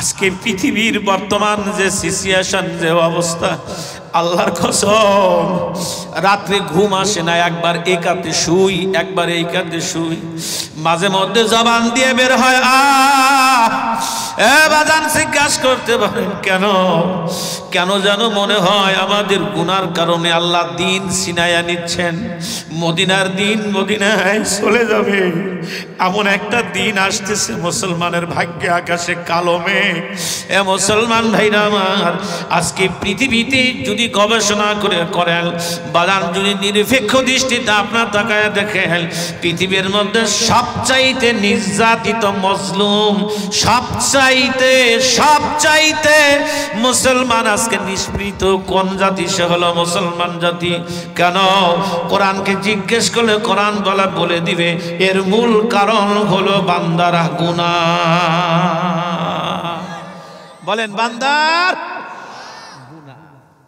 আজকে পৃথিবীর বর্তমান যে সিচুয়েশন, যে অবস্থা, আল্লাহর কসম রাত্রে ঘুম আসে না, একবার এই কাঁধে শুই, একবার এই কাঁধে শুই, মাঝে মধ্যে জবান দিয়ে বের হয় বাজান জিজ্ঞাসা করতে পারেন কেন কেন যেন মনে হয় আমাদের গুনার কারণে আল্লাহ দিন ছিনাইয়া নিচ্ছেন, মদিনার দিন মদিনায় চলে যাবে, এমন একটা দিন আসতেছে মুসলমানের ভাগ্যে আকাশে কালো মেঘ। এ মুসলমান ভাইরা আমার, আজকে পৃথিবীতে যদি গবেষণা করেন বাজান, যদি নিরপেক্ষ দৃষ্টিতে আপনার তাকায় দেখেন, পৃথিবীর মধ্যে সবচাইতে নির্যাতিত মজলুম, সবচাইতে মুসলমান আজকে নিষ্পৃত কোন জাতি? সে হলো মুসলমান জাতি। কেন? কোরআনকে জিজ্ঞেস করলে কোরআন বলে দিবে এর মূল কারণ হলো বান্দারা গুনাহ। বলেন বান্দার গুনাহ,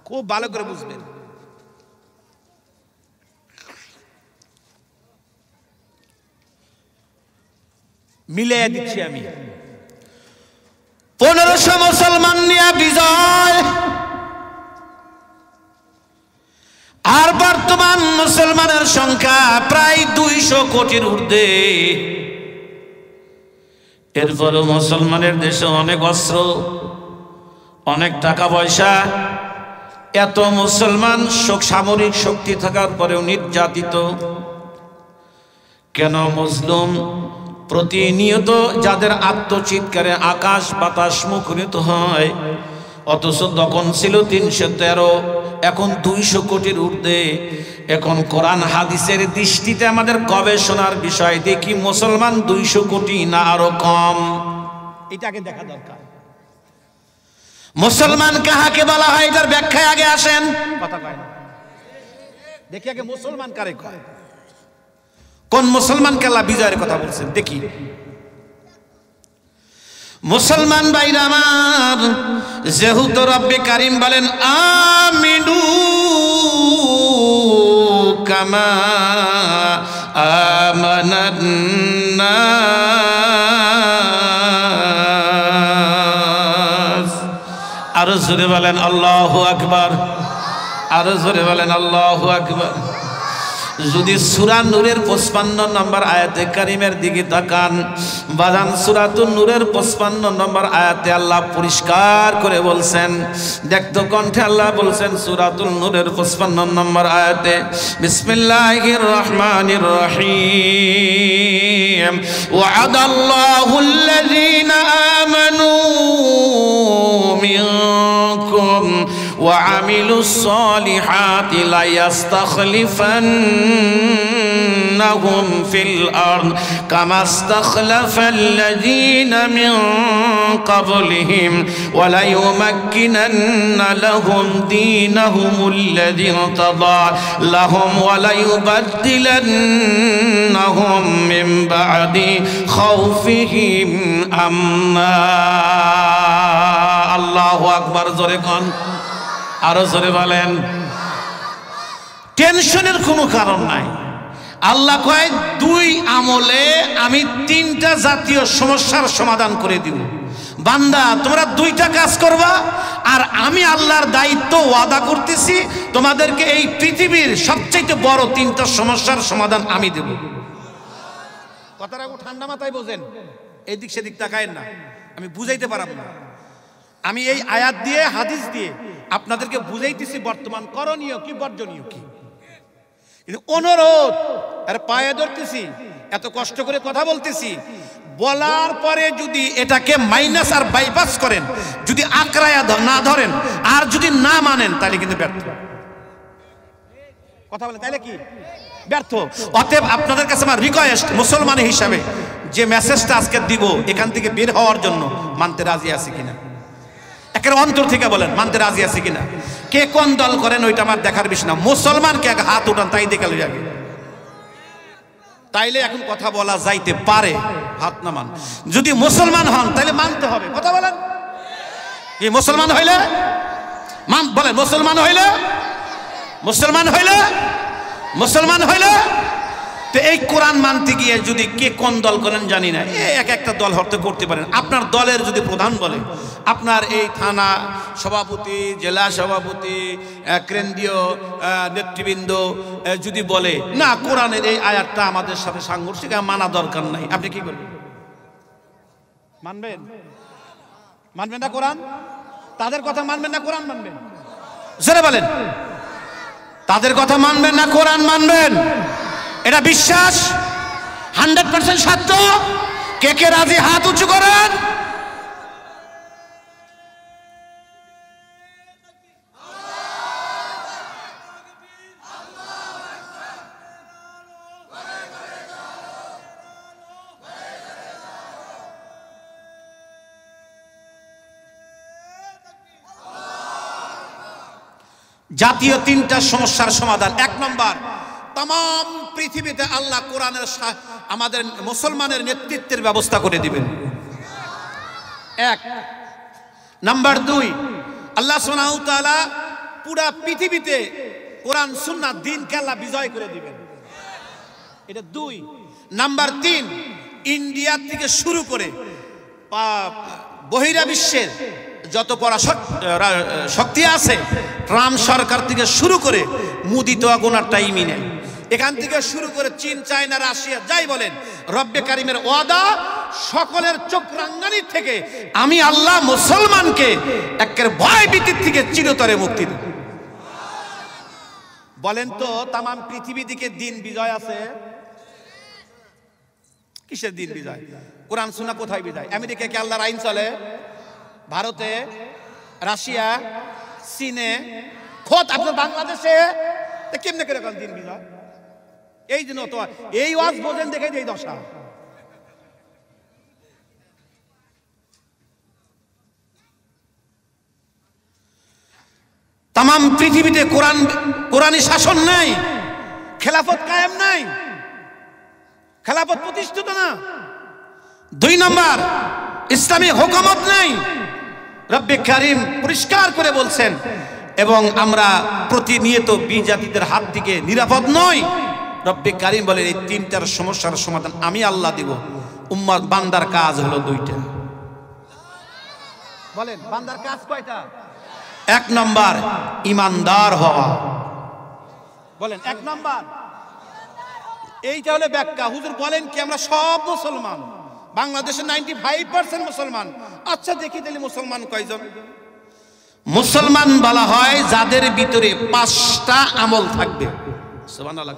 খুব ভালো করে বুঝবেন। মিলিয়ে দিচ্ছি আমি, 1500 মুসলমান নিয়ে বিজয়, আর বর্তমান মুসলমানের সংখ্যা প্রায় 200 কোটির ঊর্ধ্বে। এরপরও মুসলমানের দেশে অনেক অস্ত্র, অনেক টাকা পয়সা, এত মুসলমান সামরিক শক্তি থাকার পরেও নির্যাতিত কেন? মজলুম প্রতিনিয়ত যাদের আত্মচিৎকারে আকাশ বাতাস মুখরিত হয়, অথচ তখন ছিল 313, এখন 200 কোটির ঊর্ধ্বে। এখন কোরআন হাদিসের দৃষ্টিতে আমাদের গবেষণার বিষয় দেখি মুসলমান 200 কোটি না আরো কম, এটাকে দেখা দরকার। মুসলমান কাহাকে বলা হয় এটার ব্যাখ্যায় আগে আসেন, কথা কয় না, দেখি আগে মুসলমান কারে কয়, কোন মুসলমানকে আল্লাহ বিজয়ের কথা বলছেন দেখি। মুসলমান ভাইরা আমার, যেহেতু রব্বে কারিম বলেন আমিনু কামা আমানান নাস, আরো জোরে বলেন আল্লাহু আকবার, আরো জোরে বলেন আল্লাহু আকবার। যদি সূরা নূরের 55 নম্বর আয়াতে কারিমের দিকে তাকান বাজান, সূরাতুন নূরের 55 নম্বর আয়াতে আল্লাহ পরিষ্কার করে বলছেন, দেখতো কণ্ঠে আল্লাহ বলছেন সূরাতুন নূরের 55 নম্বর আয়াতে, বিসমিল্লাহির রহমানির রহিম, ওয়া'দাল্লাহুল্লাযীনা আমানু মিনকুম وعملوا الصالحات ليستخلفنهم في الأرض كما استخلف الذين من قبلهم وليمكنن لهم دينهم الذي ارتضى لهم وليبدلنهم من بعد خوفهم أمنا। আল্লাহু আকবার, জোরে কোন, আরো জোরে বলেন। টেনশনের কোনো কারণ নাই। আল্লাহ কয় 2 আমলে আমি 3টা জাতীয় সমস্যার সমাধান করে দিব। বান্দা তোমরা 2টা কাজ করবা, আর আমি আল্লাহর দায়িত্ব ওয়াদা করতেছি তোমাদেরকে এই পৃথিবীর সবচেয়ে বড় 3টা সমস্যার সমাধান আমি দেব। কথাটা ঠান্ডা মাথায় বোঝেন, এদিক সেদিক তাকায়েন না, আমি বুঝাইতে পারবো না। আমি এই আয়াত দিয়ে হাদিস দিয়ে আপনাদেরকে বুঝাইতেছি বর্তমান করণীয় কি বর্জনীয় কি। কিন্তু অনুরোধ আর পায়ে ধরতেছি, এত কষ্ট করে কথা বলতেছি, বলার পরে যদি এটাকে মাইনাস আর বাইপাস করেন, যদি আকড়ায়া না ধরেন, আর যদি না মানেন, তাহলে কিন্তু ব্যর্থ। কথা বলেন, তাহলে কি ব্যর্থ। অতএব আপনাদের কাছে আমার রিকোয়েস্ট, মুসলমান হিসাবে যে মেসেজটা আজকে দিব, এখান থেকে বের হওয়ার জন্য মানতে রাজি আছে কিনা, একের অন্তর থেকে বলেন মানতে রাজি আছে কিনা। কে কোন দল করেন ওইটা আমার দেখার বিষয় না, মুসলমানকে আগে হাত উঠান, তাই দেখে যাবে, তাইলে এখন কথা বলা যাইতে পারে। হাত না মান, যদি মুসলমান হন তাহলে মানতে হবে। কথা বলেন, কি মুসলমান হইলে বলেন, মুসলমান হইলে তো এই কোরআন মানতে গিয়ে যদি কে কোন দল করেন জানি না, এক একটা দল হয়তো করতে পারেন। আপনার দলের যদি প্রধান বলে, আপনার এই থানা সভাপতি, জেলা সভাপতি, কেন্দ্রীয় নেতৃবৃন্দ যদি বলে না কোরআনের এই আয়াতটা আমাদের সাথে সাংঘর্ষিক, মানা দরকার নাই, আপনি কি করবেন? মানবেন? মানবেন না কোরআন? তাদের কথা মানবেন না কোরআন মানবেন? জোরে বলেন, তাদের কথা মানবেন না কোরআন মানবেন? এটা বিশ্বাস 100% সত্য। কে কে রাজি হাত উঁচু করেন। জাতীয় তিনটা সমস্যার সমাধান। 1 নম্বর, তাম পৃথিবীতে আল্লাহ কোরআনের আমাদের মুসলমানের নেতৃত্বের ব্যবস্থা করে দিবেন। 1 নাম্বার 2, আল্লাহ সুবহানাহু ওয়া তাআলা পুরা পৃথিবীতে কোরআন সুন্নাহ দ্বীনকে আল্লাহ বিজয় করে দিবেন। এটা 2 নাম্বার 3, ইন্ডিয়া থেকে শুরু করে বহিরা বিশ্বের যত শক্তি আছে, ট্রাম্প সরকার থেকে শুরু করে মুদি তো গোনার টাইমই নেই, এখান থেকে শুরু করে চীন, চায়না, রাশিয়া যাই বলেন, রব্বে কারিমের ওয়াদা সকলের চোখ রাঙ্গানি থেকে আমি আল্লাহ মুসলমানকে একের ভয় ভীতির থেকে চিরতরে মুক্তি দেব। বলেন তো তাম পৃথিবী দিকে দিন বিজয় আছে? কিসের দিন বিজয়? কোরআন সুন্নাহ কোথায় বিজয়? আমেরিকা কি আল্লাহর আইন চলে? ভারতে, রাশিয়া, চীনে, খোদ আপনার বাংলাদেশে কেমনে করে দিন বিজয়? এই জন্য তো এই ওয়াজ বোঝেন দেখে এই দশা। তাম পৃথিবীতে কোরআনী শাসন নাই, খেলাফত কায়েম নাই, খেলাফত প্রতিষ্ঠিত না। 2 নম্বর, ইসলামী হুকুমত নাই। রব্বে কারিম পরিষ্কার করে বলছেন, এবং আমরা প্রতিনিয়ত বিজাতিদের হাত থেকে নিরাপদ নই। রব্বে কারিম বলেন এই 3টার সমস্যার সমাধান আমি আল্লাহ দিব। উম্মত বান্দার কাজ হলো 2টা। বলেন বান্দার কাজ কয়টা? 1 নম্বর, ইমানদার হওয়া। বলেন 1 নম্বর, এইটা হলো ব্যাখ্যা। হুজুর বলেন কি আমরা সব মুসলমান, বাংলাদেশে 95% মুসলমান। আচ্ছা দেখি তাহলে মুসলমান কয়জন? মুসলমান বলা হয় যাদের ভিতরে 5টা আমল থাকবে। সুবহানাল্লাহ।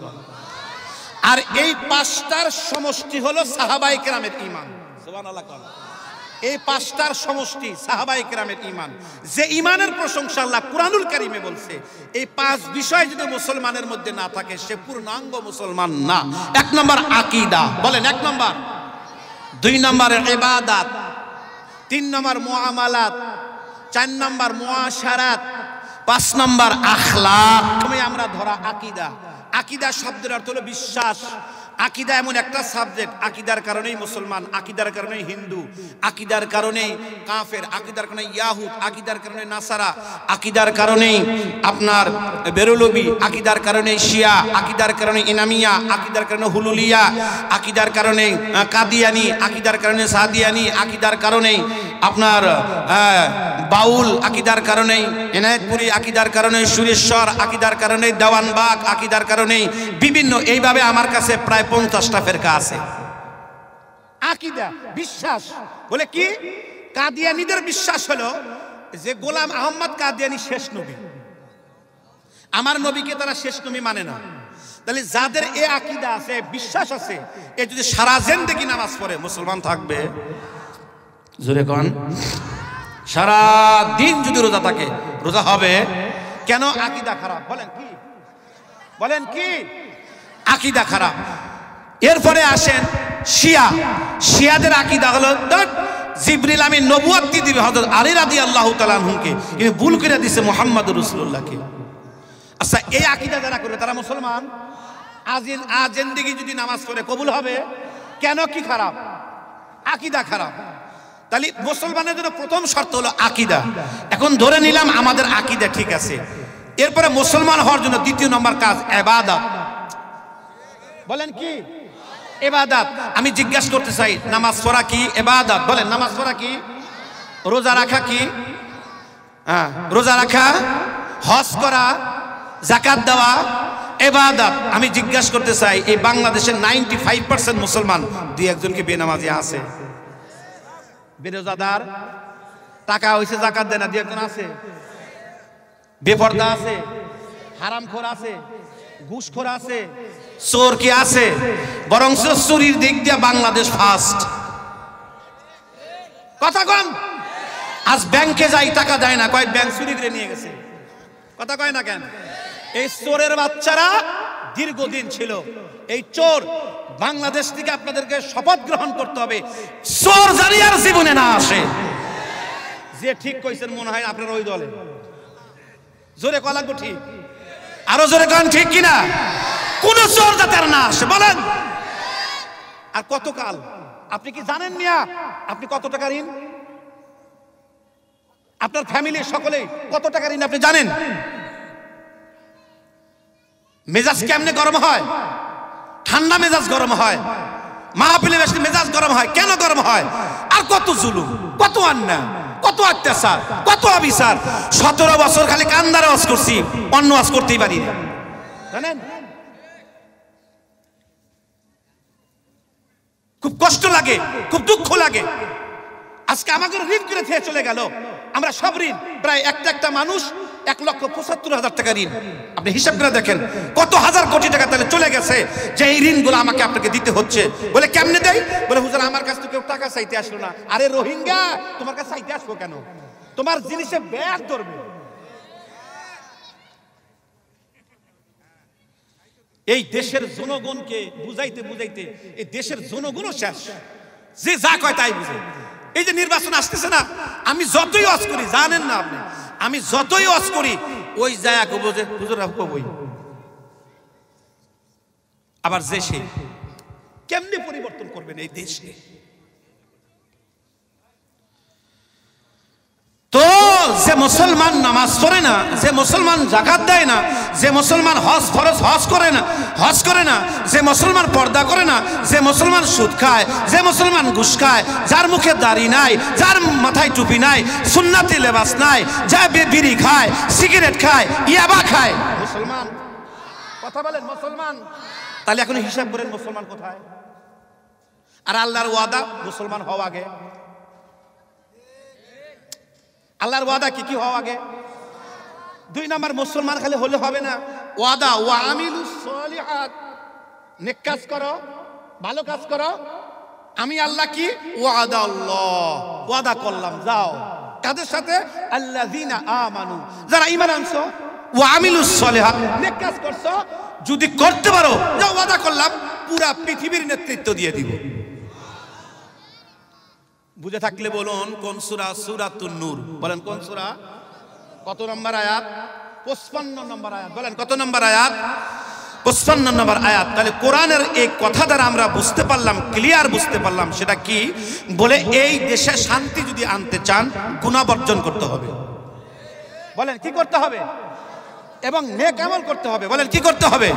আর এই 5টার সমষ্টি হলো সাহাবায়ে কেরামের ঈমান। সুবহানাল্লাহ। এই 5টার সমষ্টি সাহাবায়ে কেরামের ঈমান, যে ঈমানের প্রশংসা আল্লাহ কুরআনুল কারীমে বলছে। এই 5 বিষয় যদি মুসলমানের মধ্যে না থাকে সে পূর্ণাঙ্গ মুসলমান না। 1 নম্বর আকীদা। বলেন 1 নম্বর। 2 নম্বর ইবাদত, 3 নম্বর মুআমালাত, 4 নম্বর মুআশারাত, 5 নম্বর আখলাক। আমরা ধরা আকীদা। আকীদা শব্দের অর্থ হলো বিশ্বাস। আকীদা এমন একটা সাবজেক্ট, আকীদার কারণেই মুসলমান, আকীদার কারণেই হিন্দু, আকীদার কারণেই কাফের, আকীদার কারণে ইয়াহুদ, আকীদার কারণে নাসারা, আকীদার কারণেই আপনার বেরলবি, আকীদার কারণে শিয়া, আকীদার কারণে ইনামিয়া, আকীদার কারণে হুলুলিয়া, আকীদার কারণে কাদিয়ানি, আকীদার কারণে সাদিয়ানি, আকীদার কারণেই আপনার বাউল, আকীদার কারণেই এনায়েতপুরি, আকীদার কারণে সুরেশ্বর, আকীদার কারণে দেওয়ানবাগ, আকীদার কারণেই বিভিন্ন, এইভাবে আমার কাছে প্রায় 50টা ফেরকা আছে। আকীদা বিশ্বাস বলে কি? কাদিয়ানীদের বিশ্বাস হলো যে গোলাম আহমদ কাদিয়ানী শেষ নবী, আমার নবীকে তারা শেষ নবী মানে না। তাহলে যাদের এই আকীদা আছে, বিশ্বাস আছে, এ যদি সারা জিন্দেগি নামাজ পড়ে মুসলমান থাকবে? জোরে কোন? সারা দিন যদি রোজা থাকে রোজা হবে কেন? আকীদা খারাপ। বলেন কি? বলেন কি? আকীদা খারাপ। এরপরে আসেন শিয়া। শিয়াদের আকীদা হলো জিবরিল আমিন নবুয়ত দিবে হযরত আলী রাদিয়াল্লাহু তাআলা আনহুকে, কিন্তু ভুল করে দিয়েছে মুহাম্মদুর রাসূলুল্লাহকে। আচ্ছা এই আকীদা যারা করবে তারা মুসলমান? জিন্দেগি যদি নামাজ পড়ে কবুল হবে কেন? কি খারাপ? আকীদা খারাপ। তাহলে মুসলমানের জন্য প্রথম শর্ত হলো আকীদা। এখন ধরে নিলাম আমাদের আকীদা ঠিক আছে, এরপরে মুসলমান হওয়ার জন্য 2 নম্বর কাজ ইবাদত। বলেন কি? ইবাদত। আমি জিজ্ঞাসা করতে চাই, নামাজ পড়া কি ইবাদত? বলেন, নামাজ পড়া কি? রোজা রাখা কি? হ্যাঁ, রোজা রাখা, হজ করা, যাকাত দেওয়া ইবাদত। আমি জিজ্ঞাসা করতে চাই, এই বাংলাদেশের 95% মুসলমান দুই একজনকে বেনামাজি আছে? বেরোজাদার, টাকা হইছে যাকাত দেয় না, দুই একজন আছে? বেপরদা আছে, হারামখোর আছে, ঘুষখোর আছে, চোর কি আছে? বরং চুরির দিক দিয়ে বাংলাদেশ ফার্স্ট। কথা কন। আজ ব্যাংকে যাই, টাকা দেয় না, কয় ব্যাংক চুরি করে নিয়ে গেছে। কথা কয় না কেন? এই চোরের বাচ্চারা দীর্ঘদিন ছিল। এই চোর বাংলাদেশ থেকে আপনাদেরকে শপথ গ্রহণ করতে হবে, চোর জানি আর জীবনে না আসে। যে ঠিক কইছেন মনে হয় আপনার ওই দলে। জোরে কলা গো ঠিক, আরো জোরে কান ঠিক কিনা? কোন চোর যাতে আর না আসে, বলেন। আর কতকাল? আপনি কি জানেন মিয়া আপনি কত টাকা ঋণ? আপনার ফ্যামিলির সকলে কত টাকা ঋণ আপনি জানেন? মেজাজ কেমনে গরম হয়? ঠান্ডা মেজাজ গরম হয়, মাহফিলে বেশি মেজাজ গরম হয়। কেন গরম হয়? আর কত জুলুম, কত অন্যায়, কত অত্যাচার, কত অবিচার। 17 বছর খালি কান্দারে ওয়াজ করছি, অন্য ওয়াজ করতেই পারি না, জানেন? খুব কষ্ট লাগে, খুব দুঃখ লাগে। আজকে আমাকে ঋণ করে থেকে চলে গেল। আমরা সব ঋণ, প্রায় একটা মানুষ 1,75,000 টাকা ঋণ। আপনি হিসাব করে দেখেন কত হাজার কোটি টাকা তাহলে চলে গেছে, যে এই ঋণগুলো আমাকে আপনাকে দিতে হচ্ছে। বলে কেমনে দেয়? বলে হুজুর আমার কাছ থেকে কেউ টাকা চাইতে আসলো না। আরে রোহিঙ্গা, তোমার কাছে চাইতে আসবো কেন? তোমার জিনিসে ব্যাগ ধরবে। এই দেশের জনগণকে বুঝাইতে বুঝাইতে এই দেশের জনগণও শেষ, যে যা কয় তাই বুঝে। এই যে নির্বাচন আসতেছে না, আমি যতই ওয়াজ করি, জানেন না আপনি, আমি যতই ওয়াজ করি ওই যায় কবো যে হুজুর কবই। আবার যে সে কেমনে পরিবর্তন করবেন এই দেশকে? তো যে মুসলমান নামাজ পড়ে না, যে মুসলমান যাকাত দেয় না, যে মুসলমান হজ করে না, যে মুসলমান পর্দা করে না, যে মুসলমান সুদ খায়, যে মুসলমান ঘুষ খায়, যার মুখে দাড়ি নাই, যার মাথায় টুপি নাই, সুন্নাতি লেবাস নাই, যা বিড়ি খায়, সিগারেট খায়, ইয়াবা খায়, মুসলমান? কথা বলেন মুসলমান? তাহলে এখন হিসাব করেন মুসলমান কোথায়? আর আল্লাহর ওয়াদা মুসলমান হওয়া আগে। আল্লাহর ওয়াদা কি কি হওয়া আগে? 2 নাম্বার, মুসলমান খালি হলে হবে না, ওয়াদা ওয়া আমিলুস সলিহাত, নেক কাজ করো, ভালো কাজ করো। আমি আল্লাহ কি ওয়াদা, আল্লাহ ওয়াদা করলাম, যাও কাদের সাথে? আল্লাযিনা আমানু, যারা ঈমান আনছো, ওয়া আমিলুস সলিহাত, নেক কাজ করছো, যদি করতে পারো যাও, ওয়াদা করলাম পুরা পৃথিবীর নেতৃত্ব দিয়ে দিব। বুঝে থাকলে বলুন কোন সূরা? সূরাতুন নূর। বলেন কোন সূরা? কত নম্বর আয়াত? 55 নম্বর আয়াত। বলেন কত নম্বর আয়াত? 55 নম্বর আয়াত। তাহলে কোরআনের এই কথা দ্বারা আমরা বুঝতে পারলাম, ক্লিয়ার বুঝতে পারলাম সেটা কি। বলে এই দেশে শান্তি যদি আনতে চান গুনাহ বর্জন করতে হবে। বলেন কি করতে হবে? এবং নেক আমল করতে হবে। বলেন কি করতে হবে?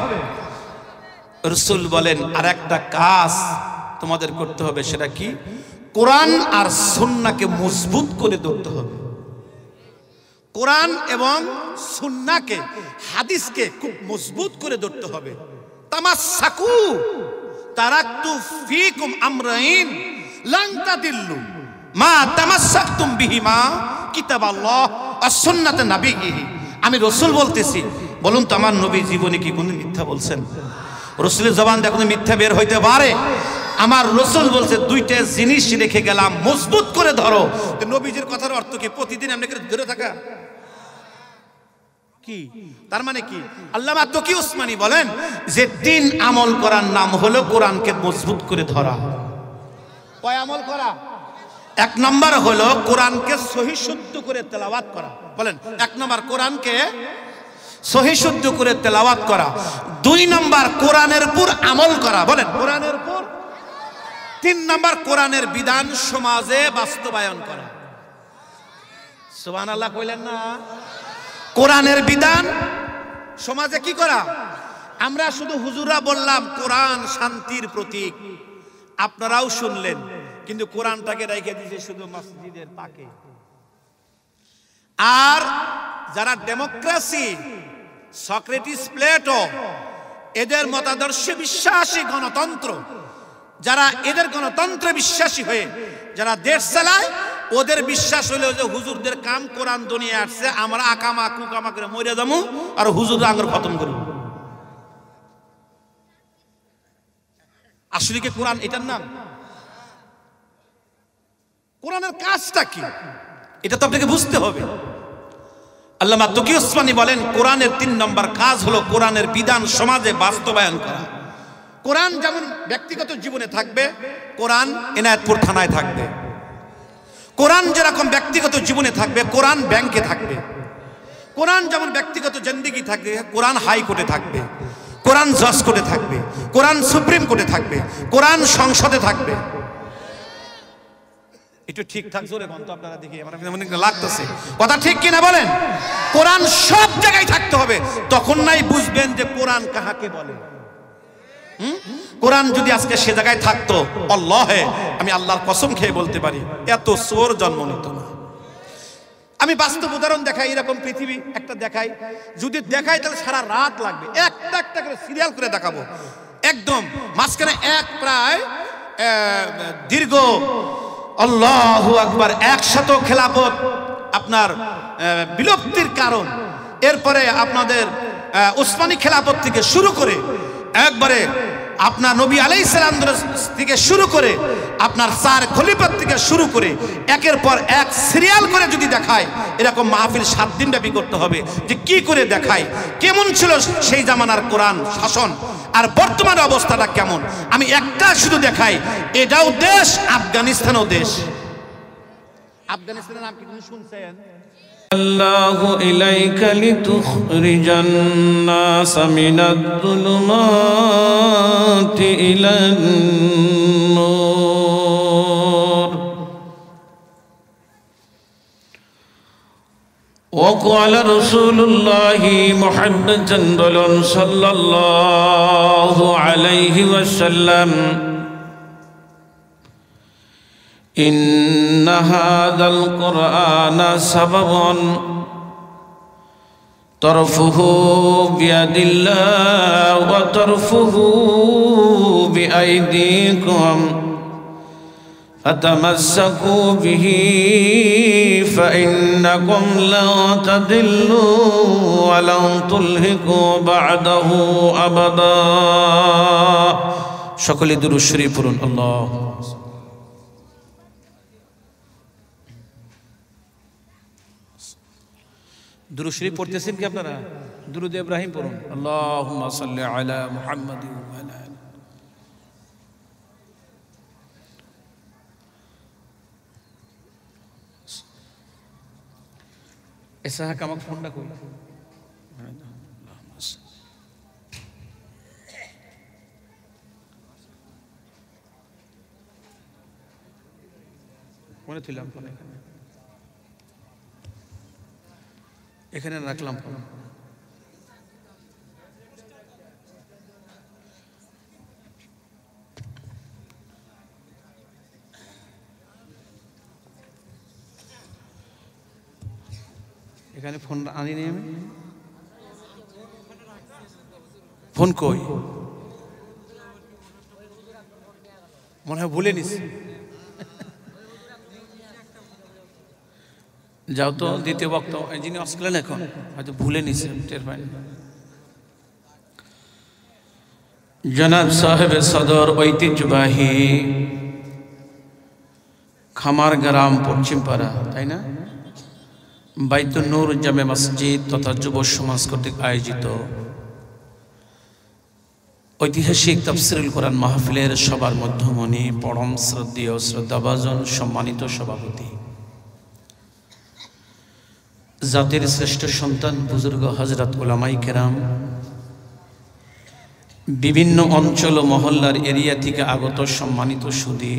রাসূল বলেন আর একটা কাজ তোমাদের করতে হবে, সেটা কি? কোরআন আর সুন্নাহকে মজবুত করে ধরতে হবে। কোরআন এবং সুন্নাহকে, হাদিসকে খুব মজবুত করে ধরতে হবে। তামাসসাকু তারাকতু ফীকুম আমরাইন লান তাদিল্লু মা তামাসসাকতুম বিহিমা কিতাবাল্লাহ ওয়া সুন্নাতে নবিয়্যিহি। আমি রাসূল বলতেছি, বলুন তো আমার নবী জীবনে কি কোনো মিথ্যা বলছেন? রাসূলের জবান দিয়ে কোনো মিথ্যা বের হইতে পারে? আমার রাসূল বলছে 2টা জিনিস রেখে গেলাম, মজবুত করে ধরো। তো নবীজির কথার অর্থ কি প্রতিদিন আমরা ধরে থাকা কি? তার মানে কি? আল্লামা তকি উসমানী বলেন যে 3 আমল করার নাম হলো কোরআনকে মজবুত করে ধরা। কয় আমল করা? 1 নম্বর হলো কোরআনকে সহি শুদ্ধ করে তেলাওয়াত করা। বলেন 1 নম্বর কোরআনকে সহি শুদ্ধ করে তেলাওয়াত করা। 2 নম্বর কোরআনের উপর আমল করা। বলেন কোরআনের উপর। 3 নম্বর কোরআনের বিধান সমাজে বাস্তবায়ন করা। সুবহানাল্লাহ কইলেন না? কোরআনের বিধান সমাজে কি করা? আমরা শুধু হুজুরা বললাম কোরআন শান্তির প্রতীক, আপনারাও শুনলেন, কিন্তু কোরআনটাকে রেখে দিয়েছে শুধু মসজিদের তাকে। আর যারা ডেমোক্রেসি, সক্রেটিস, প্লেটো এদের মতাদর্শে বিশ্বাসী গণতন্ত্র, যারা এদের গণতন্ত্রে বিশ্বাসী হয়ে যারা দেশ চালায়, ওদের বিশ্বাস হইলো যে হুজুরদের কাম কোরআন দুনিয়া আসছে, আমরা আকামা কুকামা করে মরে যাবো আর হুজুর আঙ্গুর খতম করব। আসলে কি কোরআন এটার নাম? কোরআনের কাজটা কি এটা তো আপনাকে বুঝতে হবে। আল্লামা তকি ওসমানী বলেন কোরআনের 3 নম্বর কাজ হলো কোরআনের বিধান সমাজে বাস্তবায়ন করা। কোরআন যেমন ব্যক্তিগত জীবনে থাকবে, কোরআন এনায়েতপুর থানায় থাকবে। কোরআন যেরকম ব্যক্তিগত জীবনে থাকবে, কোরআন ব্যাংকে থাকবে। কোরআন যেমন ব্যক্তিগত জিন্দেগি থাকবে, কোরআন হাইকোর্টে থাকবে, কোরআন জজ কোর্টে থাকবে, কোরআন সুপ্রিম কোর্টে থাকবে, কোরআন সংসদে থাকবে। একটু ঠিকঠাক জোরে বলতো আপনারা, দেখি আমার লাগতেছে কথা ঠিক কিনা বলেন। কোরআন সব জায়গায় থাকতে হবে, তখন নাই বুঝবেন যে কোরআন কাহাকে বলে। কোরআন যদি আজকে সে জায়গায় থাকতো, আল্লাহে আমি আল্লাহর কসম খেয়ে বলতে পারি এত চোর জন্ম নিত না। আমি বাস্তব উদাহরণ দেখাই, এরকম পৃথিবী একটা দেখাই, যদি দেখাই তাহলে সারা রাত লাগবে, একটা একটা করে সিরিয়াল করে দেখাবো। একদম মাঝখানে এক প্রায় দীর্ঘ আল্লাহু আকবার 100 খেলাফত আপনার বিলুপ্তির কারণ, এরপরে আপনাদের উসমানী খেলাফত থেকে শুরু করে একবারে আপনার নবী আলাইহিস সালাম থেকে শুরু করে আপনার 4 খলিফাত থেকে শুরু করে একের পর এক সিরিয়াল করে যদি দেখায়, এরকম মাহফিল 7 দিন ব্যাপী করতে হবে যে কি করে দেখায় কেমন ছিল সেই জামানার কোরআন শাসন আর বর্তমান অবস্থাটা কেমন। আমি একটা শুধু দেখাই, এটাও দেশ, আফগানিস্তানও দেশ। আফগানিস্তানের নাম কি শুনছেন? আল্লাহু ইলাইকা লিতুখরিজান নাস মিনাদ যুলুমাতি ইলান নূর। وقال رسول الله محمد صلى الله عليه وسلم إن هذا القرآن سبب طرفه بيد الله وطرفه بأيديكم فتمسكوا به فإنكم لن تضلوا ولن تلهكوا بعده أبدا। সকলে দুরূদ শরীফ পড়ুন। আল্লাহ দুরূদ শরীফ পড়তেছেন কি আপনারা? দুরূদ ইব্রাহিম পড়ুন। আল্লাহুম্মা সাল্লি আলা মুহাম্মাদ ওয়া আলা আলি। এসা কামাক ফোনটা কই কোনে ছিলাম, এখানে রাখলাম। এখানে ফোন আনিনি আমি, ফোন কই মনে হয় ভুলে নিস। যাও তো দ্বিতীয় বক্তা যিনি আসলেন এখন হয়তো ভুলে নিছে, টের পাই। জনাব সাহেব সদর ঐতিহ্যবাহী খামার গ্রাম পশ্চিমপাড়া, তাই না, বাইতুন নূর জামে মসজিদ তথা যুব সমাজ কর্তৃক আয়োজিত ঐতিহাসিক তাফসীরুল কোরআন মাহফিলের সবার মধ্যমণি পরম শ্রদ্ধেয় শ্রদ্ধাভাজন সম্মানিত সভাপতি, জাতির শ্রেষ্ঠ সন্তান বুজুর্গ হযরত উলামায়ে কেরাম, বিভিন্ন অঞ্চল ও মহল্লার এরিয়া থেকে আগত সম্মানিত সুধী,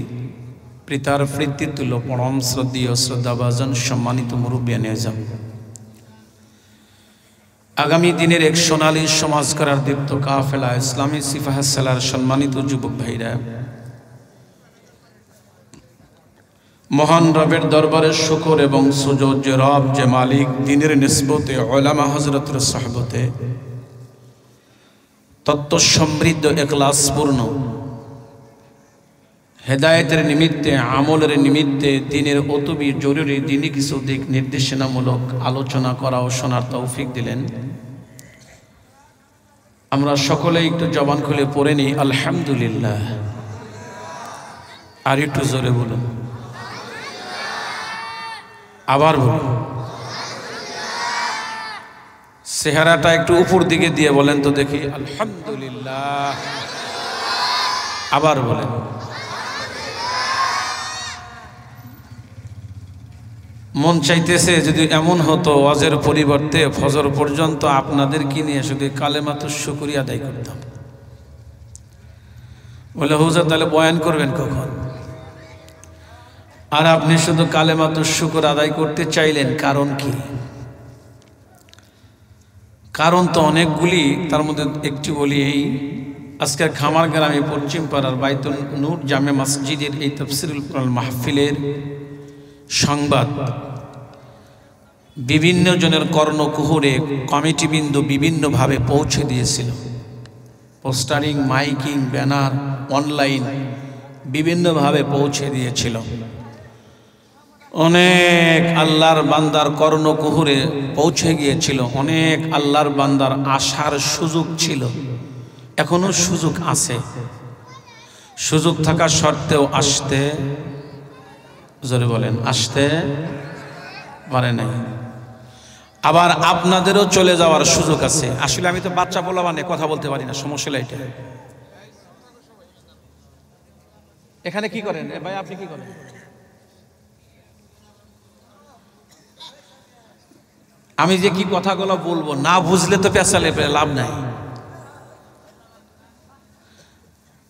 পিতার পিতৃতুল্য পরম শ্রদ্ধেয় শ্রদ্ধাভাজন সম্মানিত মুরব্বিয়ানে আজম, আগামী দিনের এক সোনালী সমাজ করার দীপ্ত কাফেলা ইসলামী সিফাহাসালার সম্মানিত যুবক ভাইরা, মহান রবের দরবারে শুকর এবং সুজুদ যে রব, যে মালিক, দিনের নিসবতে উলামা হযরতের সুহবতে তত্ত্ব সমৃদ্ধ ইখলাসপূর্ণ হেদায়েতের নিমিত্তে, আমলের নিমিত্তে দিনের অতবি জরুরি দিনই কিছু দিক নির্দেশনামূলক আলোচনা করা ও শোনার তৌফিক দিলেন। আমরা সকলে একটু জবান খুলে পড়ে নিই আলহামদুলিল্লাহ। আর একটু জোরে বলুন, আবার বলুন। চেহারাটা একটু উপর দিকে দিয়ে বলেন তো দেখি, আলহামদুলিল্লাহ। আবার বলেন। মন চাইতেছে যদি এমন হতো ওয়াজের পরিবর্তে ফজর পর্যন্ত আপনাদেরকে নিয়ে শুধু কালেমাতুশ শুকরিয়া আদায় করতাম। বলে হুজুর তাহলে বয়ান করবেন কখন? আর আপনি শুধু কালেমাতুশ শুকর আদায় করতে চাইলেন, কারণ কি? কারণ তো অনেকগুলি, তার মধ্যে একটি বলি এই আজকের খামারগ্রামে পশ্চিম পাড়ার বাইতুল নূর জামে মসজিদের এই তাফসীরুল কোরআন মাহফিলের সংবাদ বিভিন্ন জনের কর্ণকুহরে কমিটিবৃন্দ বিভিন্নভাবে পৌঁছে দিয়েছিল। পোস্টারিং, মাইকিং, ব্যানার, অনলাইন বিভিন্নভাবে পৌঁছে দিয়েছিল। অনেক আল্লাহর বান্দার কর্ণকুহরে পৌঁছে গিয়েছিল। অনেক আল্লাহর বান্দার আসার সুযোগ ছিল, এখনো সুযোগ আছে। সুযোগ থাকা সত্ত্বেও আসতে, জোরে বলেন, আসতে পারে নাই। আবার আপনাদেরও চলে যাওয়ার সুযোগ আছে। আসলে আমি তো বাচ্চা বলা মানে কথা বলতে পারি না, সমস্যা এটা। এখানে কি করেন ভাই, আপনি কি করেন? আমি যে কি কথাগুলো বলবো না বুঝলে তো পেঁচালে লাভ নাই।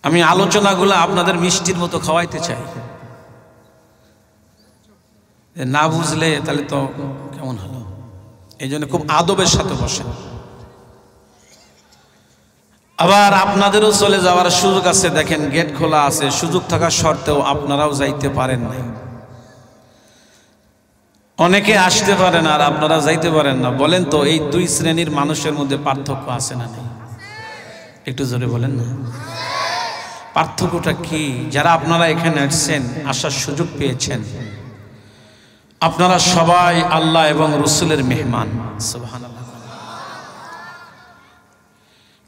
আমি আলোচনাগুলো আপনাদের মিষ্টির মতো খাওয়াইতে চাই। না বুঝলে তাহলে তো কেমন হলো? এই জন্য খুব আদবের সাথে বসেন। আবার আপনাদেরও চলে যাওয়ার সুযোগ আছে। দেখেন গেট খোলা আছে, সুযোগ থাকা সত্ত্বেও আপনারাও যাইতে পারেন না। অনেকে আসতে পারেন আর আপনারা যাইতে পারেন না। বলেন তো এই দুই শ্রেণীর মানুষের মধ্যে পার্থক্য আছে না নেই? একটু জোরে বলেন না। পার্থক্যটা কি? যারা আপনারা এখানে আসছেন, আসার সুযোগ পেয়েছেন, আপনারা সবাই আল্লাহ এবং রসুলের মেহমান। সুবহানাল্লাহ।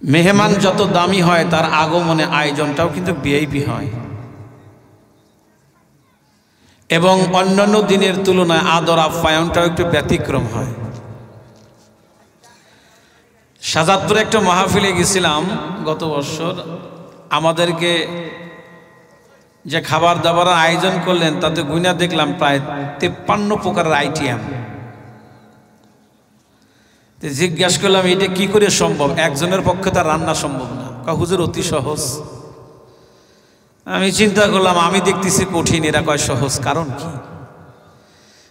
মেহমান যত দামি হয় তার আগমনে আয়োজনটাও কিন্তু ভিআইপি হয় এবং অন্যান্য দিনের তুলনায় আদর আপ্যায়নটাও একটু ব্যতিক্রম হয়। শাহজাদপুরে একটা মাহফিলে গেছিলাম গত বছর। আমাদেরকে যে খাবার দাবারের আয়োজন করলেন তাতে গুইনা দেখলাম প্রায় 53 প্রকারের আইটেম। জিজ্ঞাসা করলাম এটা কি করে সম্ভব? একজনের পক্ষে তার রান্না সম্ভব না। হুজুর অতি সহজ। আমি চিন্তা করলাম, আমি দেখতেছি কঠিন, এরা কয় সহজ, কারণ কি?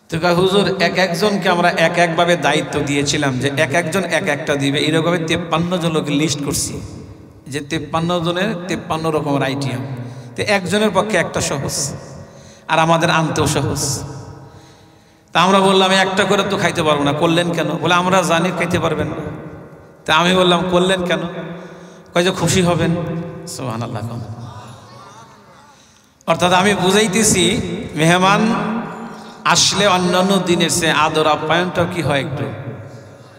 তো হুজুর একজনকে আমরা একভাবে দায়িত্ব দিয়েছিলাম যে একজন একটা দিবে। এরকম 53 জন লোকের লিস্ট করছি যে 53 জনের 53 রকমের আইটেম। তো একজনের পক্ষে একটা সহজ, আর আমাদের আনতেও সহজ। তা আমরা বললাম একটা করে তো খাইতে পারবো না। করলেন কেন? বলে আমরা জানি খাইতে পারবেন না। তা আমি বললাম করলেন কেন? কয় যে খুশি হবেন। সুবহানাল্লাহ। অর্থাৎ আমি বুঝাইতেছি মেহমান আসলে অন্যান্য দিনের সে আদর আপ্যায়নটাও কি হয়, একটু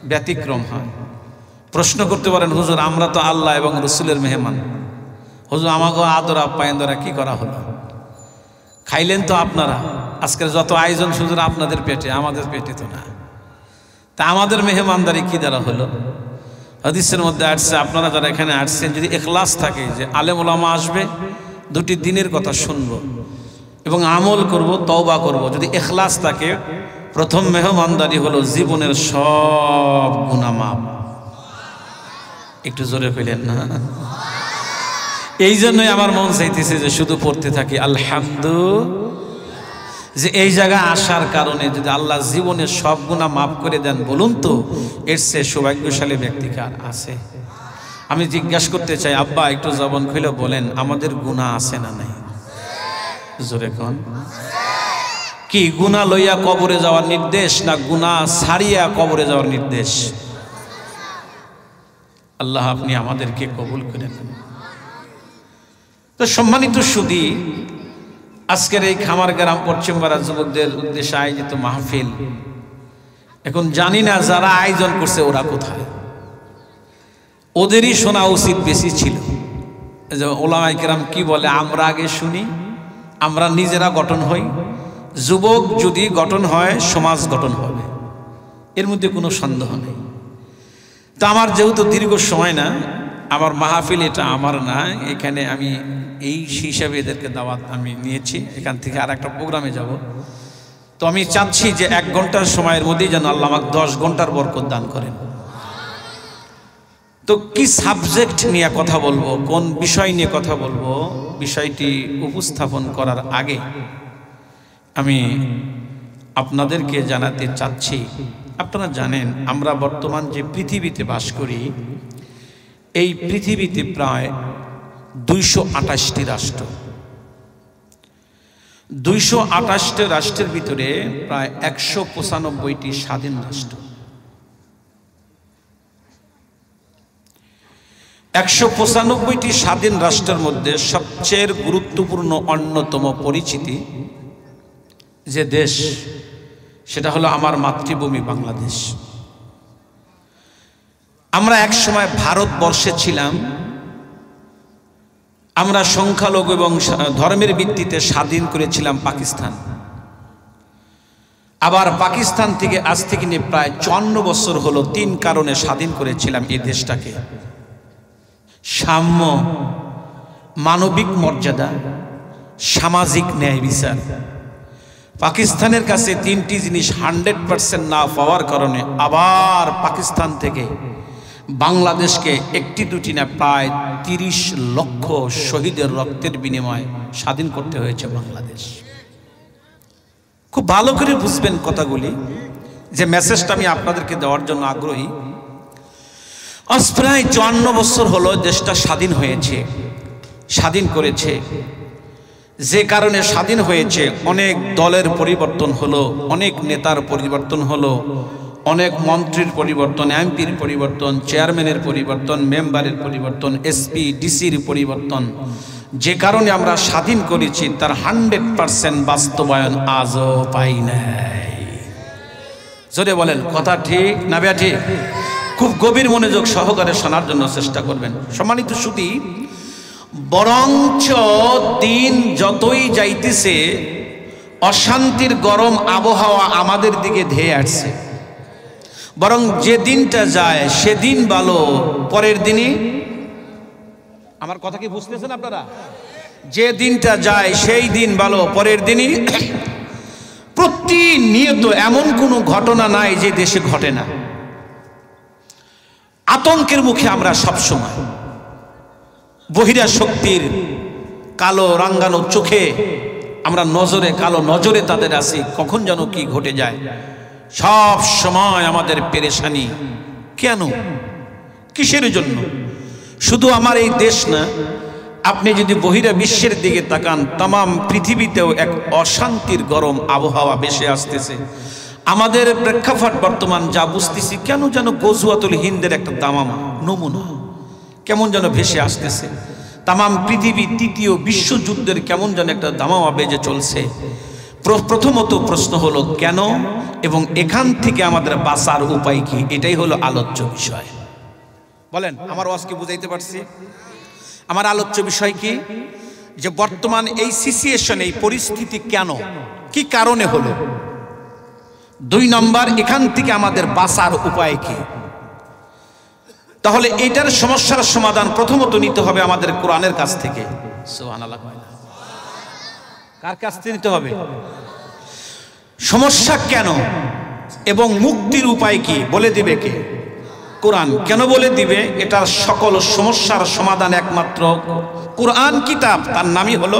ব্যতিক্রম হয়। প্রশ্ন করতে পারেন, হুজুর আমরা তো আল্লাহ এবং রসুলের মেহমান, হুজুর আমাকে আদর আপ্যায়ন দ্বারা কি করা হলো? খাইলেন তো আপনারা। আজকের যত আয়োজন হুজুর আপনাদের পেটে, আমাদের পেটে তো না। তা আমাদের মেহমানদারি কি দ্বারা হলো? হাদিসের মধ্যে আসছে, আপনারা যারা এখানে আসছেন যদি ইখলাস থাকে যে আলেম ওলামা আসবে, দুটি দিনের কথা শুনবো এবং আমল করব, তওবা করব, যদি ইখলাস থাকে, প্রথম মেহমানদারি হলো জীবনের সব গুনাহ মাফ। একটু জোরে কইলেন না? এই জন্যই আমার মন চাইতেছে যে শুধু পড়তে থাকি আলহামদুলিল্লাহ। যে এই জায়গায় আসার কারণে যদি আল্লাহ জীবনের সব গুনাহ মাফ করে দেন, বলুন তো এর চেয়ে সৌভাগ্যশালী ব্যক্তি কার আছে? আমি জিজ্ঞাসা করতে চাই, আব্বা একটু জবান খুলে বলেন, আমাদের গুনাহ আছে না নাই? জোরে কোন। কি গুনাহ লইয়া কবরে যাওয়ার নির্দেশ, না গুনাহ ছাড়িয়া কবরে যাওয়ার নির্দেশ? আল্লাহ আপনি আমাদেরকে কবুল করেন। তো সম্মানিত সুধী, আজকের এই খামারগ্রাম পশ্চিমপাড়া যুবকদের উদ্দেশ্যে আয়োজিত মাহফিল, এখন জানি না যারা আয়োজন করছে ওরা কোথায়। ওদেরই শোনা উচিত বেশি ছিল। যে ওলামায়ে কেরাম কি বলে, আমরা আগে শুনি, আমরা নিজেরা গঠন হই। যুবক যদি গঠন হয়, সমাজ গঠন হবে, এর মধ্যে কোনো সন্দেহ নেই। তা আমার যেহেতু দীর্ঘ সময় না, আমার মাহফিল এটা আমার না, এখানে আমি এই হিসাবে এদেরকে দাওয়াত আমি নিয়েছি, এখান থেকে আর একটা প্রোগ্রামে যাব। তো আমি চাচ্ছি যে 1 ঘন্টার সময়ের মধ্যেই যেন আল্লাহ আমাকে 10 ঘন্টার বরকত দান করেন। তো কি সাবজেক্ট নিয়ে কথা বলবো, কোন বিষয় নিয়ে কথা বলবো, বিষয়টি উপস্থাপন করার আগে আমি আপনাদেরকে জানাতে চাচ্ছি, আপনারা জানেন আমরা বর্তমান যে পৃথিবীতে বাস করি, এই পৃথিবীতে প্রায় 228টি রাষ্ট্র। 228টি রাষ্ট্রের ভিতরে প্রায় 195টি স্বাধীন রাষ্ট্র। 195টি স্বাধীন রাষ্ট্রের মধ্যে সবচেয়ে গুরুত্বপূর্ণ অন্যতম পরিচিতি যে দেশ, সেটা হলো আমার মাতৃভূমি বাংলাদেশ। আমরা এক সময় ভারতবর্ষে ছিলাম, আমরা সংখ্যালঘু এবং ধর্মের ভিত্তিতে স্বাধীন করেছিলাম পাকিস্তান। আবার পাকিস্তান থেকে আজ থেকে নিয়ে প্রায় 54 বছর হলো 3 কারণে স্বাধীন করেছিলাম এই দেশটাকে। সাম্য, মানবিক মর্যাদা, সামাজিক ন্যায় বিচার। পাকিস্তানের কাছে 3টি জিনিস 100% না পাওয়ার কারণে আবার পাকিস্তান থেকে বাংলাদেশকে 1-2টি না প্রায় 30 লক্ষ শহীদের রক্তের বিনিময়ে স্বাধীন করতে হয়েছে বাংলাদেশ। খুব ভালো করে বুঝবেন কথাগুলি, যে মেসেজটা আমি আপনাদেরকে দেওয়ার জন্য আগ্রহী। আজ প্রায় 54 বছর হলো দেশটা স্বাধীন হয়েছে, স্বাধীন করেছে। যে কারণে স্বাধীন হয়েছে, অনেক দলের পরিবর্তন হলো, অনেক নেতার পরিবর্তন হলো, অনেক মন্ত্রীর পরিবর্তন, এমপির পরিবর্তন, চেয়ারম্যানের পরিবর্তন, মেম্বারের পরিবর্তন, এসপি ডিসির পরিবর্তন। যে কারণে আমরা স্বাধীন করেছি তার 100% বাস্তবায়ন আজও পাই নাই। জোরে বলেন, কথা ঠিক না ঠিক? খুব গভীর মনোযোগ সহকারে শোনার জন্য চেষ্টা করবেন। সম্মানিত সুধী, বরঞ্চ দিন যতই যাইতেছে অশান্তির গরম আবহাওয়া আমাদের দিকে ধেয়ে আসছে। বরং যে দিনটা যায় সেদিন ভালো, পরের দিনই। আমার কথা কি বুঝতেছেন আপনারা? যে দিনটা যায় সেই দিন ভালো, পরের দিনই। প্রতিনিয়ত এমন কোনো ঘটনা নাই যে দেশে ঘটে না। আতঙ্কের মুখে আমরা সবসময়, বহিরা শক্তির কালো রাঙ্গানো চোখে আমরা কালো নজরে তাদের আছি, কখন যেন কি ঘটে যায়। সব সময় আমাদের পেরেশানি। কেন? কিসের জন্য? শুধু আমার এই দেশ না, আপনি যদি বহিরা বিশ্বের দিকে তাকান, তামাম পৃথিবীতেও এক অশান্তির গরম আবহাওয়া ভেসে আসতেছে। আমাদের প্রেক্ষাপট বর্তমান যা বুঝতেছি, কেন যেন গজওয়াতুল হিন্দের একটা দামামা নমুনা কেমন যেন ভেসে আসতেছে। তামাম পৃথিবী 3য় বিশ্বযুদ্ধের কেমন যেন একটা দামামা বেজে চলছে। প্রথমত প্রশ্ন হলো কেন, এবং এখান থেকে আমাদের বাঁচার উপায় কি? এটাই হলো আলোচ্য বিষয়। বলেন, আমার ওয়াজ কি বুঝাইতে পারছি? আমার আলোচ্য বিষয় কি? যে বর্তমান এই সিচুয়েশন, এই পরিস্থিতি কেন, কি কারণে হলো। 2 নম্বর, এখান থেকে আমাদের বাঁচার উপায় কি। তাহলে এটার সমস্যার সমাধান প্রথমত নিতে হবে আমাদের কোরআনের কাছ থেকে। সুবহানাল্লাহ। কার কাছ থেকে নিতে হবে? সমস্যা কেন এবং মুক্তির উপায় কি বলে দিবে কে? কোরআন। কেন বলে দিবে? এটার সকল সমস্যার সমাধান একমাত্র কোরআন কিতাব, তার নামই হলো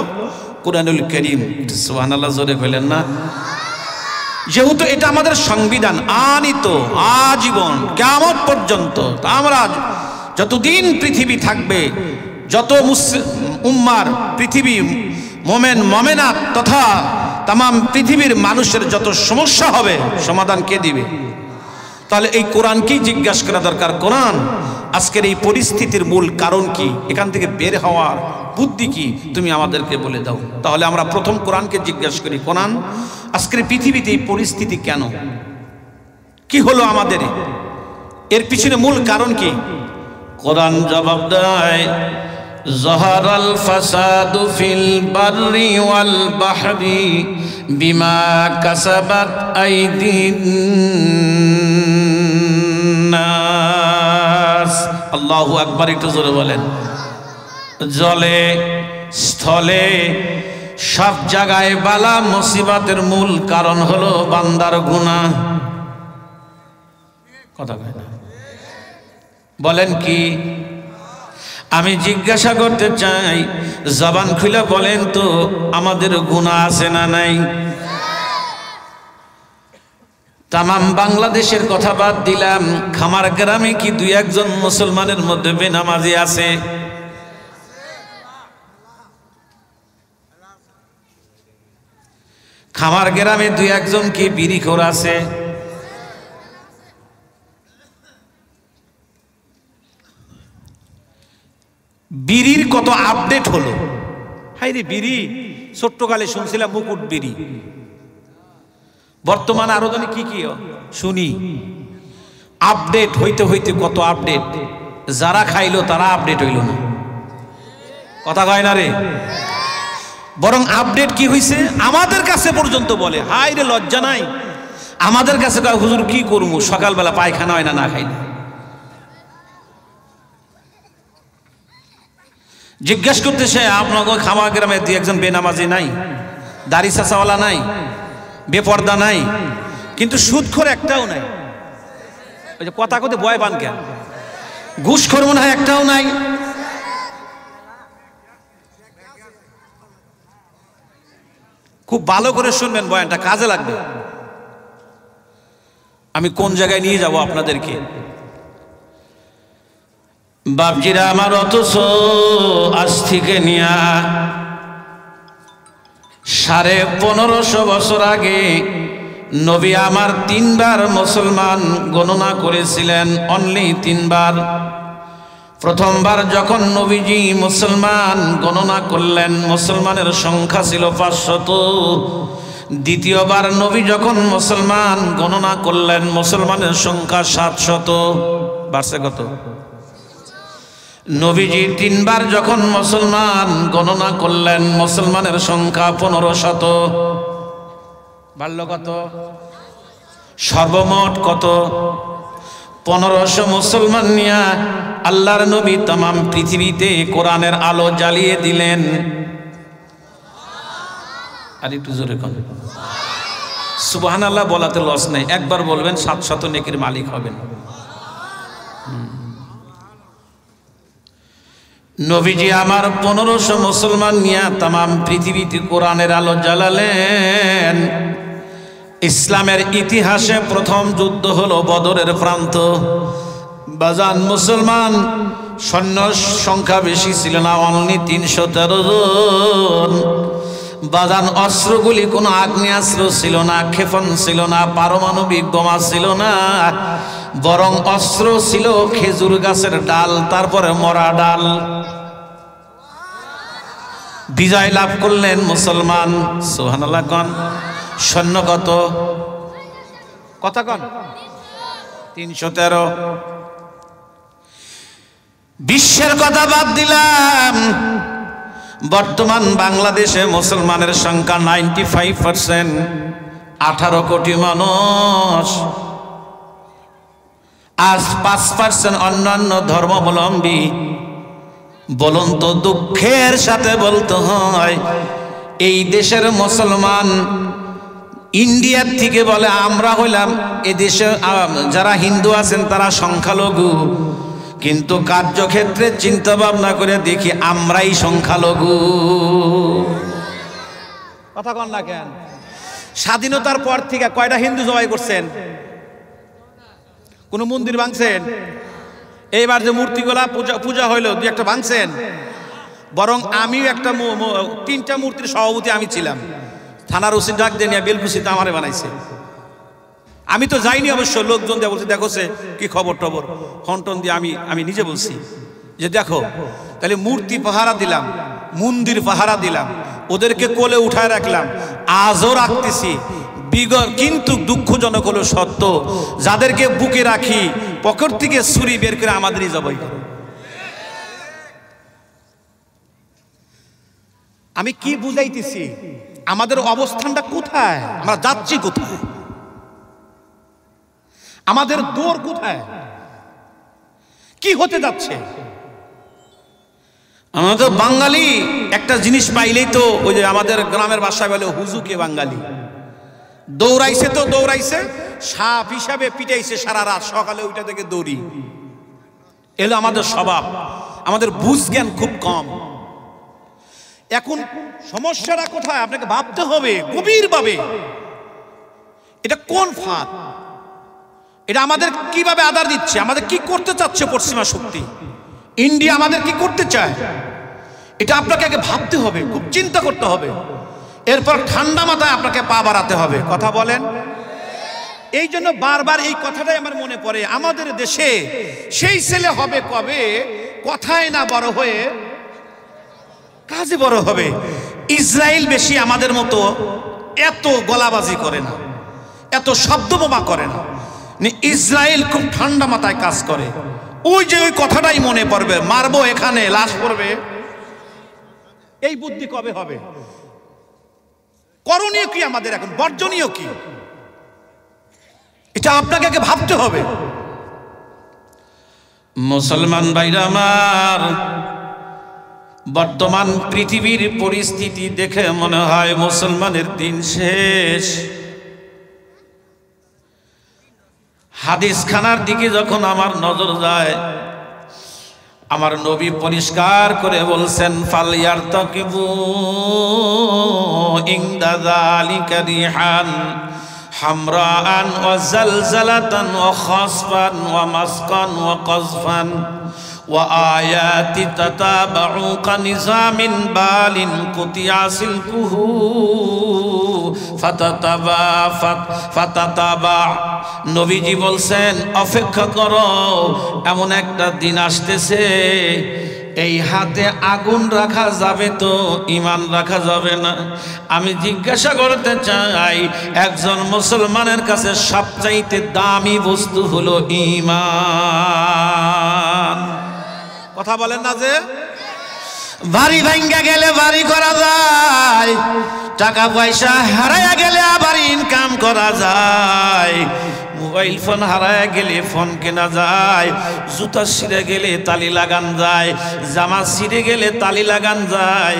কুরআনুল কারীম। সুবহানাল্লাহ, জোরে কইলেন না? যেহেতু এটা আমাদের সংবিধান আনিত আজীবন কিয়ামত পর্যন্ত, তা আমরা যতদিন পৃথিবী থাকবে, যত উম্মার পৃথিবী মোমেন মোমেনাত তথা তামাম পৃথিবীর মানুষের যত সমস্যা হবে সমাধান কে দিবে? তাহলে এই কোরআনকেই জিজ্ঞাসা করা দরকার, কোরআন আজকের এই পরিস্থিতির মূল কারণ কি, এখান থেকে বের হওয়ার বুদ্ধি কি, তুমি আমাদেরকে বলে দাও। তাহলে আমরা প্রথম কোরআনকে জিজ্ঞাসা করি, কোরআন আজকের পৃথিবীতে এই পরিস্থিতি কেন, কি হলো আমাদের, এর পিছনে মূল কারণ কি? কোরআন জবাব দেয়, জহারাল ফাসাদু ফিল বাররি ওয়াল বাহরি বিমা কাসাবাত আইদিন নাস। আল্লাহু আকবার, একটু জোরে বলেন। জলে স্থলে সব জায়গায় বালা মুসিবতের মূল কারণ হলো বান্দার গুনাহ। কথা কয় না? বলেন কি? আমি জিজ্ঞাসা করতে চাই, জবান খুলে বলেন তো, আমাদের গুনাহ আছে না নাই? তামাম বাংলাদেশের কথা বাদ দিলাম, খামার গ্রামে কি দুই একজন মুসলমানের মধ্যে বেনামাজি আছে? খামার গ্রামে দুই একজন কি বিড়িখোর আছে? বিড়ির কত আপডেট হলো, হাই রে বিড়ি, ছোট্টকালে শুনছিলাম মুকুট বিড়ি, বর্তমানে আরো জানি কি কি শুনি। আপডেট হইতে হইতে কত আপডেট, যারা খাইলো তারা আপডেট হইল না। কথা কয় না রে? বরং আপডেট কি হইছে আমাদের কাছে পর্যন্ত বলে, হাই রে লজ্জা নাই? আমাদের কাছে কয়, হুজুর কি করবো, সকালবেলা পায়খানা হয় না, না খাই না। জিজ্ঞেস করতেছে, আপনার খামার গ্রামে দুই একজন বেনামাজি নাই, দাড়ি চাচাওয়ালা নাই, বেপর্দা নাই, কিন্তু সুদখোর একটাও নাই। ওই যে কথা কথা বয় পান কেন? ঘুষখোর মনে হয় একটাও নাই। খুব ভালো করে শুনবেন, বয়ানটা কাজে লাগবে। আমি কোন জায়গায় নিয়ে যাব আপনাদেরকে। বাপজিরা আমার, অথচ আজ থেকে নিয়া 1550 বছর আগে নবী আমার 3 বার মুসলমান গণনা করেছিলেন, অনলি 3 বার। প্রথমবার যখন নবীজি মুসলমান গণনা করলেন, মুসলমানের সংখ্যা ছিল 500। দ্বিতীয়বার নবী যখন মুসলমান গণনা করলেন, মুসলমানের সংখ্যা 700। বাড়ছে কত? নবীজি 3 বার যখন মুসলমান গণনা করলেন, মুসলমানের সংখ্যা 1500। বাড়ল কত? সর্বমোট কত? 1500 মুসলমান নিয়া আল্লাহর নবী तमाम পৃথিবীতে কোরআনের আলো জ্বালিয়ে দিলেন। আর একটু জোরে কোন সুবহানাল্লাহ বলাতে লস নাই, একবার বলবেন 700 নেকির মালিক হবেন। নবীজি আমার 1500 মুসলমান নিয়া तमाम পৃথিবীতে কোরআনের আলো জ্বালালেন। ইসলামের ইতিহাসে প্রথম যুদ্ধ হলো বদরের প্রান্ত। বাজান মুসলমান সৈন্য সংখ্যা বেশি ছিল না, অনলি 313 জন। বাজান অস্ত্রগুলি কোনো আগ্নেয়াস্ত্র ছিল না, ক্ষেপণ ছিল না, পারমাণবিক বোমা ছিল না, বরং অস্ত্র ছিল খেজুর গাছের ডাল, তারপরে মরা ডাল। বিজয় লাভ করলেন মুসলমান। সুবহানাল্লাহ কোন? সৈন্য কত? কথা কোন? 313। বিশ্বের কথা বাদ দিলাম, বর্তমান বাংলাদেশে মুসলমানের সংখ্যা 95%, 18 কোটি মানুষ। আজ 5% অন্যান্য ধর্মাবলম্বী। বলুন তো, দুঃখের সাথে বলতে হয়, এই দেশের মুসলমান ইন্ডিয়ার থেকে বলে আমরা হইলাম, এদেশে যারা হিন্দু আছেন তারা সংখ্যালঘু, কিন্তু কার্যক্ষেত্রে চিন্তা ভাবনা করে দেখি আমরাই সংখ্যালঘু। কথা কন না কেন? স্বাধীনতার পর থেকে কয়টা হিন্দু জবাই করছেন? কোন মন্দির ভাঙছেন? এইবার যে মূর্তিগুলা পূজা হইলো দুই একটা ভাঙছেন? বরং আমিও একটা 3টা মূর্তির সভাপতি আমি ছিলাম। থানার ওসি ডাক দিয়ে নিয়ে বেলকুচিতে আমারে বানাইছে। আমি তো যাইনি অবশ্য, লোকজন দিয়ে বলছে দেখো সে কি খবর টবর হন্টন দিয়ে আমি নিজে বলছি যে দেখো তাহলে মূর্তি পাহারা দিলাম, মন্দির পাহারা দিলাম, ওদেরকে কোলে উঠায় রাখলাম, আজও রাখতেছি। কিন্তু দুঃখজনক হলো সত্য, যাদেরকে বুকে রাখি পকেট থেকে ছুরি বের করে আমাদেরই জবাই করে। আমি কি বুঝাইতেছি? আমাদের অবস্থানটা কোথায়? আমরা যাচ্ছি কোথায়? আমাদের দৌড় কোথায়? কি হতে যাচ্ছে? আমরা তো বাঙালি, একটা জিনিস পাইলেই তো ওই যে আমাদের গ্রামের ভাষায় বলে হুজুকে বাঙালি। দৌড়াইছে তো দৌড়াইছে, সাপ হিসাবে পিটাইছে সারা রাত, সকালে ওইটা থেকে দৌড়ি। এলো আমাদের স্বভাব, আমাদের বুঝ জ্ঞান খুব কম। এখন সমস্যাটা কোথায় আপনাকে ভাবতে হবে গভীরভাবে। এটা কোন ফাঁদ? এটা আমাদের কিভাবে আধার দিচ্ছে? আমাদের কি করতে চাচ্ছে পশ্চিমা শক্তি? ইন্ডিয়া আমাদের কি করতে চায়? এটা আপনাকে আগে ভাবতে হবে, খুব চিন্তা করতে হবে, এরপর ঠান্ডা মাথায় আপনাকে পা বাড়াতে হবে। কথা বলেন। এই জন্য বারবার এই কথাটাই আমার মনে পড়ে, আমাদের দেশে সেই ছেলে হবে কবে কথায় না বড় হয়ে কাজে বড় হবে। ইসরায়েল বেশি আমাদের মতো এত গলাবাজি করে না, এত শব্দবোমা করে না। ইসরায়েল খুব ঠান্ডা মাথায় কাজ করে। ওই যে ওই কথাটাই মনে পড়বে, মারবো এখানে লাশ পড়বে। এই বুদ্ধি কবে হবে? করণীয় কি আমাদের এখন? বর্জনীয় কি? এটা আপনাকে আগে ভাবতে হবে। মুসলমান ভাইরা আমার, বর্তমান পৃথিবীর পরিস্থিতি দেখে মনে হয় মুসলমানের দিন শেষ। হাদিস খানার দিকে যখন আমার নজর যায়, আমার নবী পরিষ্কার করে বলছেন ফালইয়ারতাকিবু ইনদা যালিকা রিহান হামরাআন ওয়া জালজালাতান ওয়া খাসফান ওয়া মাসকান ওয়া কযফান ওয়া আয়াতি তাতাবাউ কানিজামিন বালিন কুতিয়া সিলকুহু ফাতাতাবা। নবীজি বলছেন অপেক্ষা করো, এমন একটা দিন আসতেছে এই হাতে আগুন রাখা যাবে তো ঈমান রাখা যাবে না। আমি জিজ্ঞাসা করতে চাই, একজন মুসলমানের কাছে সবচাইতে দামি বস্তু হলো ঈমান। কথা বলেন না যে বাড়ি ভাঙ্গা গেলে বাড়ি করা যায়, টাকা পয়সা হারায়া গেলে আবার ইনকাম করা যায়, মোবাইল ফোন হারায়া গেলে ফোন কেনা যায়, জুতা ছিঁড়ে গেলে তালি লাগান যায়, জামা ছিঁড়ে গেলে তালি লাগান যায়।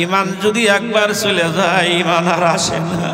ইমান যদি একবার চলে যায় ইমান আর আসে না।